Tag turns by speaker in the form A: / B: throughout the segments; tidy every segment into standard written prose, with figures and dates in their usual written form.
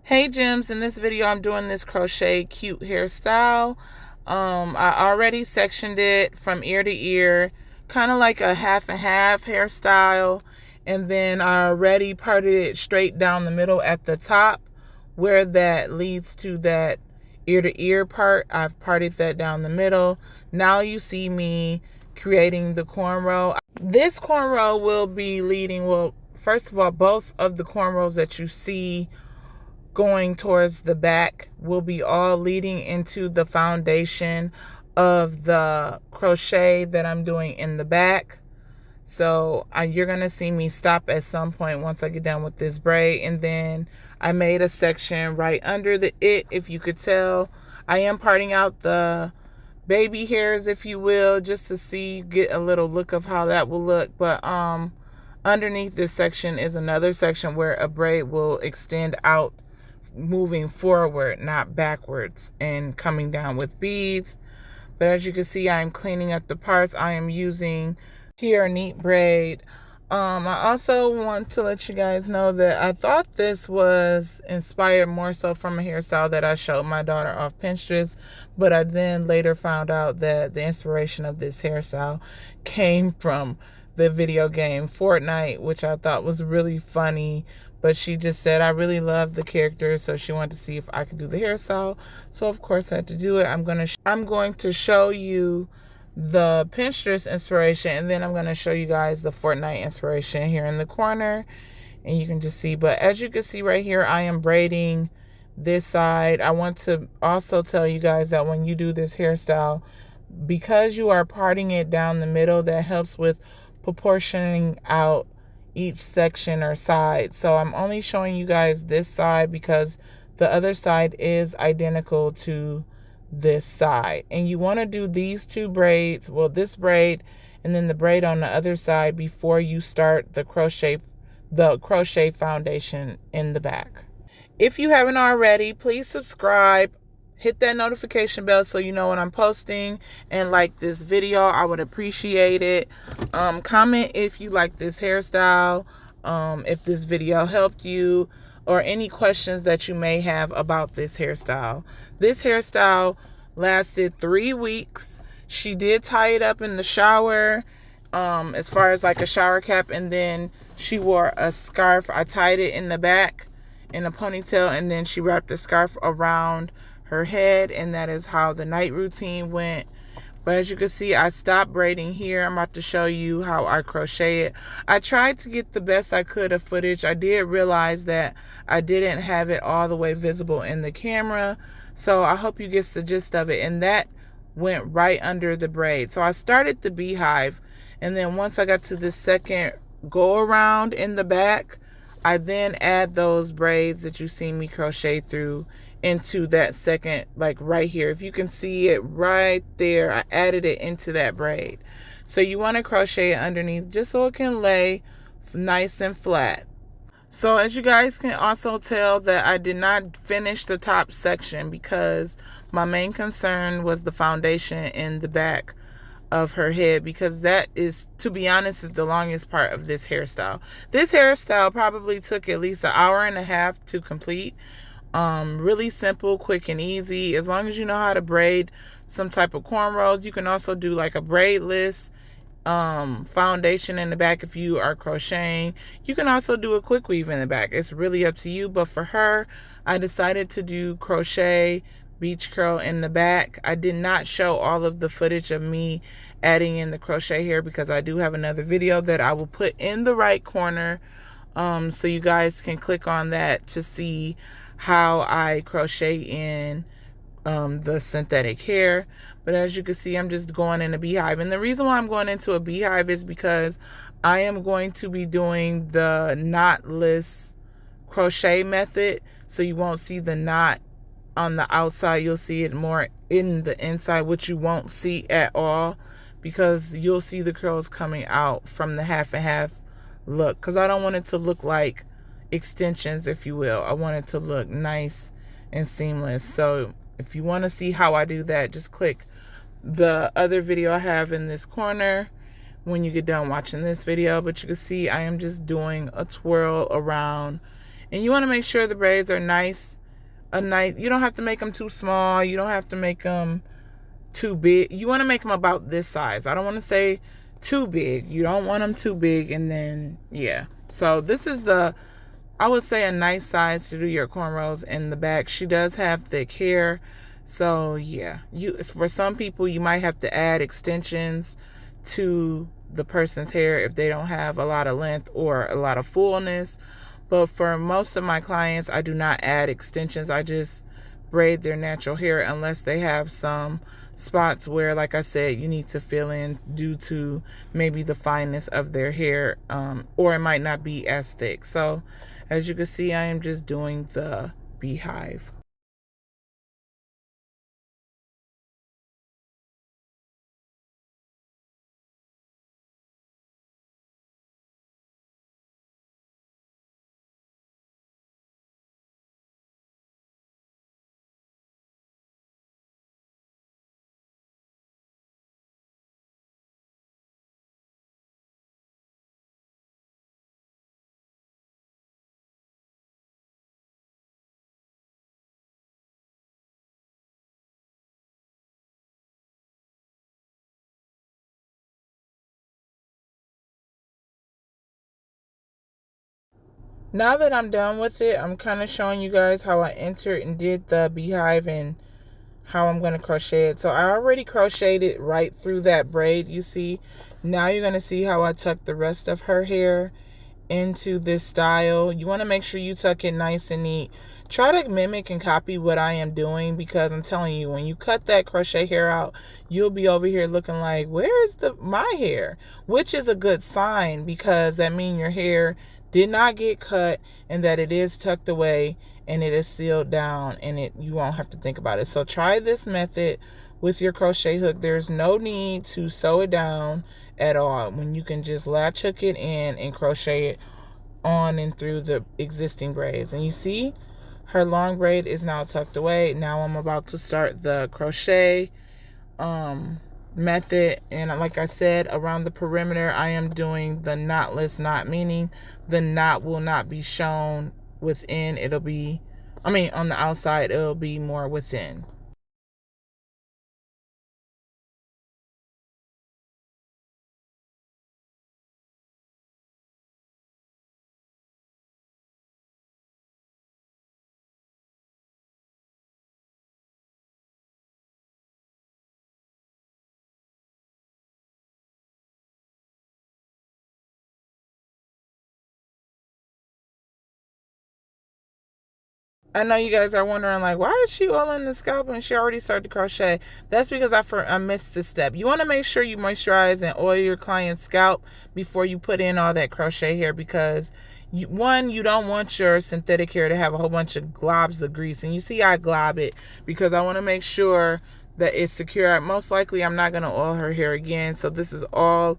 A: Hey Gems, in this video I'm doing this crochet cute hairstyle. I already sectioned it from ear to ear, kind of like a half and half hairstyle, and then I already parted it straight down the middle at the top where that leads to that ear to ear part. I've parted that down the middle. Now you see me creating the cornrow. This cornrow will be leading, well, first of all, both of the cornrows that you see going towards the back will be all leading into the foundation of the crochet that I'm doing in the back. So you're going to see me stop at some point once I get done with this braid. And then I made a section right under if you could tell. I am parting out the baby hairs, if you will, just to see, get a little look of how that will look. But underneath this section is another section where a braid will extend out, moving forward, not backwards, and coming down with beads. But as you can see, I'm cleaning up the parts. I am using here neat braid. I also want to let you guys know that I thought this was inspired more so from a hairstyle that I showed my daughter off Pinterest, but I then later found out that the inspiration of this hairstyle came from the video game Fortnite, which I thought was really funny. But she just said, I really love the character, so she wanted to see if I could do the hairstyle. So of course I had to do it. I'm going to show you the Pinterest inspiration, and then I'm going to show you guys the Fortnite inspiration here in the corner, and you can just see. But as you can see right here, I am braiding this side. I want to also tell you guys that when you do this hairstyle, because you are parting it down the middle, that helps with proportioning out each section or side. So I'm only showing you guys this side because the other side is identical to this side. And you want to do these two braids, well, this braid and then the braid on the other side, before you start the crochet foundation in the back. If you haven't already, please subscribe. Hit that notification bell so you know when I'm posting, and like this video. I would appreciate it. Comment if you like this hairstyle, if this video helped you, or any questions that you may have about this hairstyle. This hairstyle lasted 3 weeks. She did tie it up in the shower, as far as like a shower cap, and then she wore a scarf. I tied it in the back in a ponytail, and then she wrapped a scarf around her head, and that is how the night routine went. But as you can see, I stopped braiding here. I'm about to show you how I crochet it. I tried to get the best I could of footage. I did realize that I didn't have it all the way visible in the camera, so I hope you get the gist of it. And that went right under the braid. So I started the beehive, and then once I got to the second go around in the back, I then add those braids that you see me crochet through into that second, like right here. If you can see it right there, I added it into that braid. So you want to crochet it underneath just so it can lay nice and flat. So as you guys can also tell that I did not finish the top section because my main concern was the foundation in the back of her head, because that is, to be honest, is the longest part of this hairstyle. This hairstyle probably took at least an hour and a half to complete. Really simple, quick, and easy. As long as you know how to braid some type of cornrows. You can also do like a braidless foundation in the back if you are crocheting. You can also do a quick weave in the back. It's really up to you. But for her, I decided to do crochet beach curl in the back. I did not show all of the footage of me adding in the crochet here because I do have another video that I will put in the right corner, so you guys can click on that to see how I crochet in the synthetic hair. But as you can see, I'm just going in a beehive. And the reason why I'm going into a beehive is because I am going to be doing the knotless crochet method. So you won't see the knot on the outside. You'll see it more in the inside, which you won't see at all, because you'll see the curls coming out from the half and half look. Because I don't want it to look like extensions, if you will. I want it to look nice and seamless. So if you want to see how I do that, just click the other video I have in this corner when you get done watching this video. But you can see I am just doing a twirl around And you want to make sure the braids are nice. You don't have to make them too small. You don't have to make them too big. You want to make them about this size. I don't want to say too big. You don't want them too big, and then yeah. So this is I would say a nice size to do your cornrows in the back. She does have thick hair, so yeah. For some people, you might have to add extensions to the person's hair if they don't have a lot of length or a lot of fullness. But for most of my clients, I do not add extensions. I just braid their natural hair unless they have some spots where, like I said, you need to fill in due to maybe the fineness of their hair, or it might not be as thick. So as you can see, I am just doing the beehive. Now that I'm done with it, I'm kind of showing you guys how I entered and did the beehive and how I'm going to crochet it. So I already crocheted it right through that braid, you see. Now you're going to see how I tuck the rest of her hair into this style. You want to make sure you tuck it nice and neat. Try to mimic and copy what I am doing, because I'm telling you, when you cut that crochet hair out, you'll be over here looking like, where is my hair? Which is a good sign, because that means your hair did not get cut and that it is tucked away and it is sealed down, and you won't have to think about it. So try this method with your crochet hook. There's no need to sew it down at all, when you can just latch hook it in and crochet it on and through the existing braids. And you see her long braid is now tucked away. Now I'm about to start the crochet method, and like I said, around the perimeter I am doing the knotless knot, meaning the knot will not be shown within. It'll be, on the outside, it'll be more within. I know you guys are wondering, like, why is she all in the scalp and she already started to crochet? That's because I missed this step. You want to make sure you moisturize and oil your client's scalp before you put in all that crochet hair, because you don't want your synthetic hair to have a whole bunch of globs of grease. And you see I glob it because I want to make sure that it's secure. Most likely I'm not going to oil her hair again. So this is all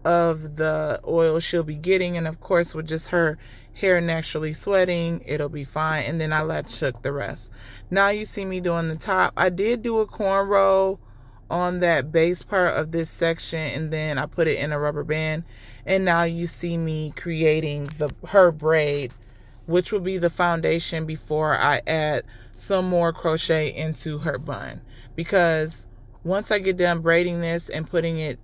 A: of the oil she'll be getting, and of course with just her hair naturally sweating, it'll be fine. And then I latch hook the rest. Now you see me doing the top. I did do a cornrow on that base part of this section, and then I put it in a rubber band, and now you see me creating her braid, which will be the foundation before I add some more crochet into her bun. Because once I get done braiding this and putting it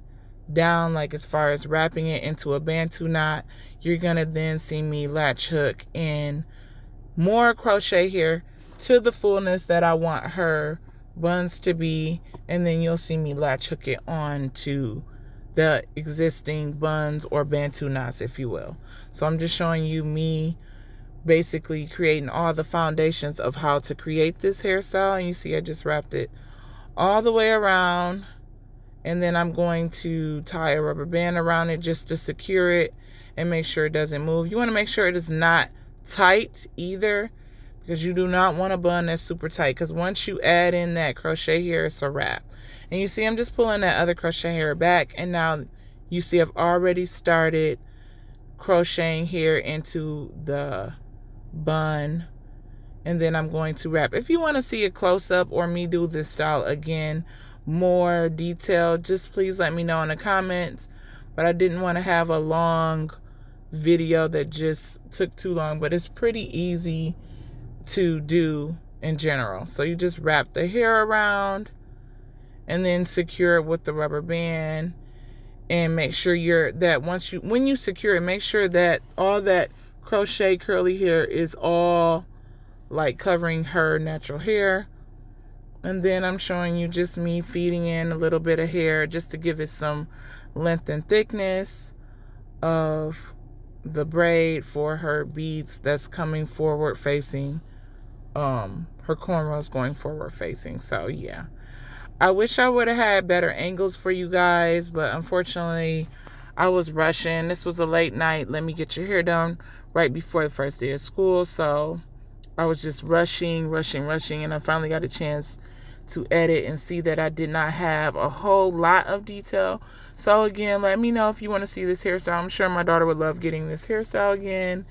A: down, like as far as wrapping it into a bantu knot, you're gonna then see me latch hook in more crochet here to the fullness that I want her buns to be, and then you'll see me latch hook it on to the existing buns or bantu knots, if you will. So I'm just showing you me basically creating all the foundations of how to create this hairstyle. And you see I just wrapped it all the way around, and then I'm going to tie a rubber band around it just to secure it and make sure it doesn't move. You want to make sure it is not tight either, because you do not want a bun that's super tight, because once you add in that crochet hair, it's a wrap. And you see I'm just pulling that other crochet hair back, and now you see I've already started crocheting here into the bun, and then I'm going to wrap. If you want to see a close-up or me do this style again, more detailed, just please let me know in the comments. But I didn't want to have a long video that just took too long, but it's pretty easy to do in general. So you just wrap the hair around and then secure it with the rubber band, and make sure when you secure it, make sure that all that crochet curly hair is all like covering her natural hair. And then I'm showing you just me feeding in a little bit of hair just to give it some length and thickness of the braid for her beads that's coming forward facing. Her cornrows going forward facing. So yeah, I wish I would have had better angles for you guys, but unfortunately I was rushing. This was a late night. Let me get your hair done right before the first day of school. So I was just rushing, and I finally got a chance to edit and see that I did not have a whole lot of detail. So again, let me know if you want to see this hairstyle. I'm sure my daughter would love getting this hairstyle again.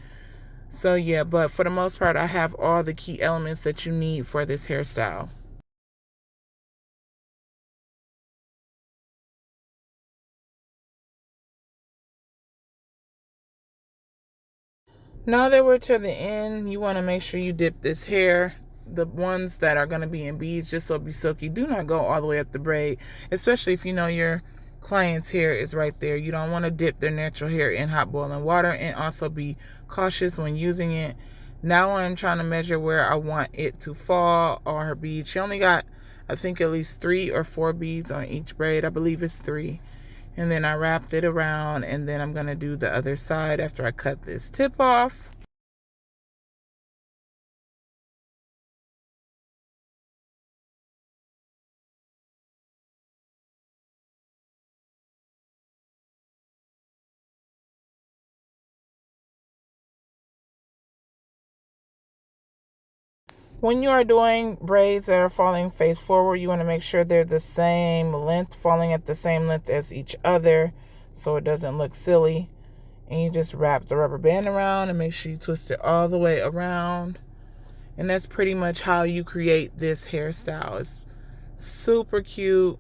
A: So yeah, but for the most part, I have all the key elements that you need for this hairstyle. Now that we're to the end, you want to make sure you dip this hair, the ones that are going to be in beads, just so it be silky. Do not go all the way up the braid, especially if you know your client's hair is right there. You don't want to dip their natural hair in hot boiling water, and also be cautious when using it. Now I'm trying to measure where I want it to fall on her beads. She only got, I think, at least 3 or 4 beads on each braid. I believe it's 3. And then I wrapped it around, and then I'm going to do the other side after I cut this tip off. When you are doing braids that are falling face forward, you want to make sure they're the same length, falling at the same length as each other, so it doesn't look silly. And you just wrap the rubber band around and make sure you twist it all the way around. And that's pretty much how you create this hairstyle. It's super cute.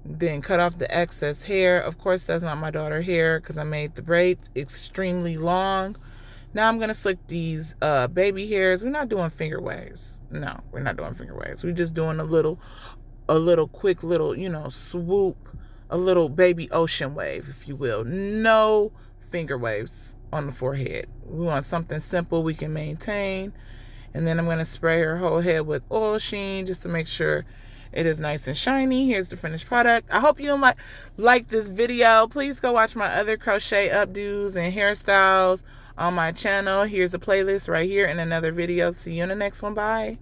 A: Then cut off the excess hair. Of course, that's not my daughter's hair because I made the braid extremely long. Now I'm going to slick these baby hairs. We're not doing finger waves. No, we're not doing finger waves. We're just doing a little quick little, swoop, a little baby ocean wave, if you will. No finger waves on the forehead. We want something simple we can maintain. And then I'm going to spray her whole head with oil sheen just to make sure it is nice and shiny. Here's the finished product. I hope you like this video. Please go watch my other crochet updos and hairstyles on my channel. Here's a playlist right here and another video. See you in the next one. Bye.